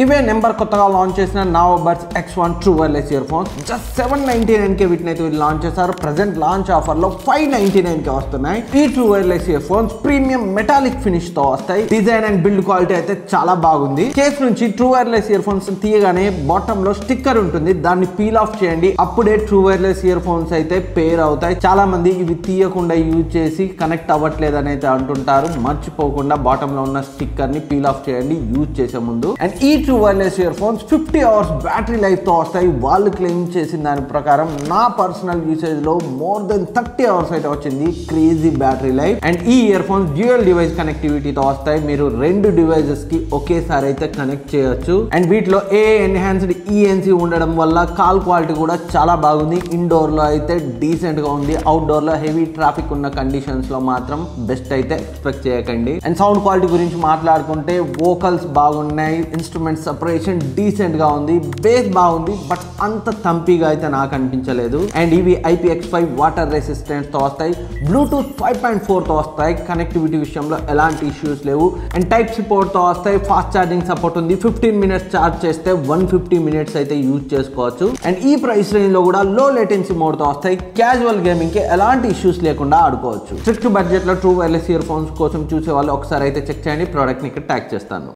ఇవే నెంబర్ కొత్తగా లాంచ్ చేసిన నావో buds X1 true wireless earphones just 799 వీటిని అయితే వీళ్ళు లాంచ్ చేశారు. ప్రెసెంట్ లాంచ్ ఆఫర్ లో 599 వస్తున్నాయి. ఈ true wireless ear phones premium metallic finish తో వస్తాయి. డిజైన్ అండ్ బిల్డ్ క్వాలిటీ అయితే చాలా బాగుంది. కేస్ నుంచి ట్రూ వైర్లెస్ ఇయర్ ఫోన్స్ తీయగానే బాటమ్ లో స్టిక్కర్ ఉంటుంది, దాన్ని పీల్ ఆఫ్ చేయండి, అప్పుడే ట్రూ వైర్లెస్ ఇయర్ ఫోన్స్ అయితే పేర్ అవుతాయి. చాలా మంది ఇవి తీయకుండా యూజ్ చేసి కనెక్ట్ అవ్వట్లేదు అని అయితే అంటుంటారు. మర్చిపోకుండా బాటమ్ లో ఉన్న స్టిక్కర్ ని పీల్ ఆఫ్ చేయండి యూజ్ చేసే ముందు. అండ్ ఈ true wireless ear phones 50 hours battery life తో వస్తాయి. వాళ్ళు క్లెయిమ్ చేసిన దాని ప్రకారం నా పర్సనల్ యూసేజ్ లో మోర్ దెన్ 30 అవర్స్ అయితే వచ్చింది. Crazy battery life. అండ్ ఈ ఇయర్ ఫోన్స్ డ్యూయల్ డివైస్ కనెక్టివిటీతో వస్తాయి. మీరు 2 డివైజెస్ కి ఒకేసారి అయితే కనెక్ట్ చేయొచ్చు. అండ్ వీటిలో ఎన్హాన్స్డ్ ఈఎన్సీ ఉండడం వల్ల కాల్ క్వాలిటీ కూడా చాలా బాగుంది. ఇండోర్ లో అయితే డీసెంట్ గా ఉంది. అవుట్డోర్ లో హెవీ ట్రాఫిక్ ఉన్న కండిషన్స్ లో మాత్రం బెస్ట్ అయితే ఎక్స్పెక్ట్ చేయకండి. అండ్ సౌండ్ క్వాలిటీ గురించి మాట్లాడుకుంటే వోకల్స్ బాగున్నాయి, ఇన్స్ట్రుమెంట్ సెపరేషన్ డీసెంట్ గా ఉంది, బేస్ బాగుంది, బట్ అంత తంపిగా అయితే నాకు అనిపించలేదు. అండ్ ఇవి IPX5 వాటర్ రెసిస్టెన్స్ తో వస్తాయి. బ్లూటూత్ 5.4 తో వస్తాయి. కనెక్టివిటీ విషయంలో ఎలాంటి ఇష్యూస్ లేవు. అండ్ టైప్ సి పోర్ట్ తో వస్తాయి. ఫాస్ట్ ఛార్జింగ్ సపోర్ట్ ఉంది. 15 మినిట్స్ ఛార్జ్ చేస్తే 150 మినిట్స్ అయితే యూజ్ చేసుకోవచ్చు. అండ్ ఈ ప్రైస్ రేంజ్ లో కూడా లో లేటెన్సీ మోడ్ తో వస్తాయి. క్యాజువల్ గేమింగ్ కి ఎలాంటి ఇష్యూస్ లేకుండా ఆడుకోవచ్చు. స్ట్రిక్ట్ బడ్జెట్ లో ట్రూ వైర్లెస్ ఇయర్ ఫోన్స్ కోసం చూసే వాళ్ళు ఒకసారి అయితే చెక్ చేయండి. ప్రోడక్ట్ ని ఇక్కడ ట్యాగ్ చేస్తాను.